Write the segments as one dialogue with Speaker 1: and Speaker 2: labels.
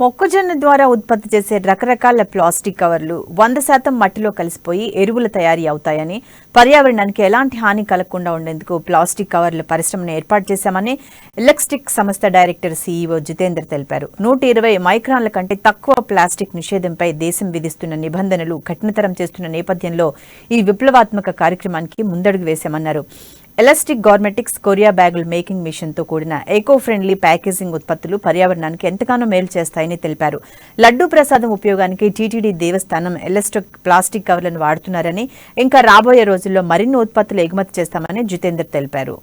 Speaker 1: మొక్కజొన్న ద్వారా ఉత్పత్తి చేసే రకరకాల ప్లాస్టిక్ కవర్లు 100% మట్టిలో కలిసిపోయి ఎరువుల తయారీ అవుతాయని, పర్యావరణానికి ఎలాంటి హాని కలగకుండా ఉండేందుకు ప్లాస్టిక్ కవర్ల పరిశ్రమను ఏర్పాటు చేశామని ఎలక్స్టిక్ సంస్థ డైరెక్టర్ సీఈఓ జితేందర్ తెలిపారు. 120 మైక్రాన్ల కంటే తక్కువ ప్లాస్టిక్ నిషేధంపై దేశం విధిస్తున్న నిబంధనలు కఠినతరం చేస్తున్న నేపథ్యంలో ఈ విప్లవాత్మక కార్యక్రమానికి ముందడుగు వేశామన్నారు. ఎలాస్టిక్ గార్మెంటిక్స్ కొరియా బ్యాగుల మేకింగ్ మిషన్ తో కూడిన ఎకో ఫ్రెండ్లీ ప్యాకేజింగ్ ఉత్పత్తులు పర్యావరణానికి ఎంతగానో మేలు చేస్తాయని తెలిపారు. లడ్డూ ప్రసాదం ఉపయోగానికి టీటీడీ దేవస్థానం ఎలాస్టిక్ ప్లాస్టిక్ కవర్లను వాడుతున్నారని, ఇంకా రాబోయే రోజుల్లో మరిన్ని ఉత్పత్తులు ఎగుమతి చేస్తామని జితేందర్ తెలిపారు.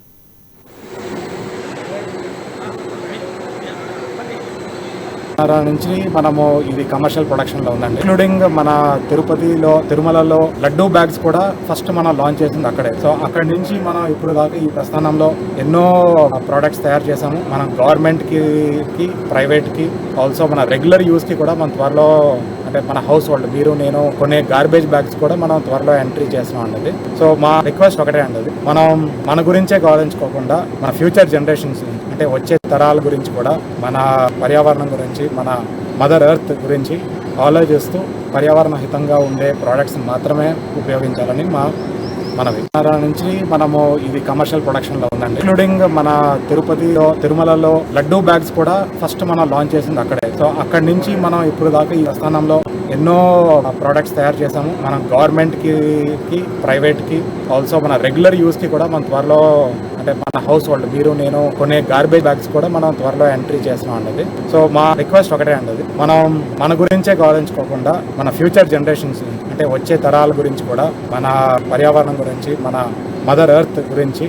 Speaker 2: నుంచి మనము ఇది కమర్షియల్ ప్రొడక్షన్ లో ఉందండి. ఇంక్లూడింగ్ మన తిరుమలలో లడ్డూ బ్యాగ్స్ కూడా ఫస్ట్ మనం లాంచ్ చేసింది అక్కడే. సో అక్కడి నుంచి మనం ఇప్పుడు దాకా ఈ ప్రస్థానంలో ఎన్నో ప్రోడక్ట్స్ తయారు చేసాము. మనం గవర్నమెంట్ కి ప్రైవేట్ కి ఆల్సో మన రెగ్యులర్ యూస్ కి కూడా మన త్వరలో, అంటే మన హౌస్ హోల్డ్ మీరు నేను కొనే గార్బేజ్ బ్యాగ్స్ కూడా మనం త్వరలో ఎంట్రీ చేస్తున్నాం అండి. సో మా రిక్వెస్ట్ ఒకటే అండి, మనం మన గురించే ఆలోచించుకోకుండా మన ఫ్యూచర్ జనరేషన్స్, అంటే వచ్చే తరాల గురించి కూడా, మన పర్యావరణం గురించి, మన మదర్ ఎర్త్ గురించి ఆలోచిస్తూ పర్యావరణ హితంగా ఉండే ప్రోడక్ట్స్ మాత్రమే ఉపయోగించాలని మనవి. నుంచి మనము ఇది కమర్షియల్ ప్రొడక్షన్ లో ఉందండి. ఇంక్లూడింగ్ మన తిరుమలలో లడ్డూ బ్యాగ్స్ కూడా ఫస్ట్ మనం లాంచ్ చేసింది అక్కడే. సో అక్కడి నుంచి మనం ఇప్పుడు దాకా ఈ స్థానంలో ఎన్నో ప్రోడక్ట్స్ తయారు చేసాము. మనం గవర్నమెంట్ కి ప్రైవేట్ కి ఆల్సో మన రెగ్యులర్ యూస్ కి కూడా మన త్వరలో, అంటే మన హౌస్ హోల్డ్ మీరు నేను కొనే గార్బేజ్ బ్యాగ్స్ కూడా మనం త్వరలో ఎంట్రీ చేస్తున్నాం అండి. సో మా రిక్వెస్ట్ ఒకటే అండి, మనం మన గురించే ఆలోచించుకోకుండా మన ఫ్యూచర్ జనరేషన్స్, అంటే వచ్చే తరాల గురించి కూడా, మన పర్యావరణం గురించి, మన మదర్ ఎర్త్ గురించి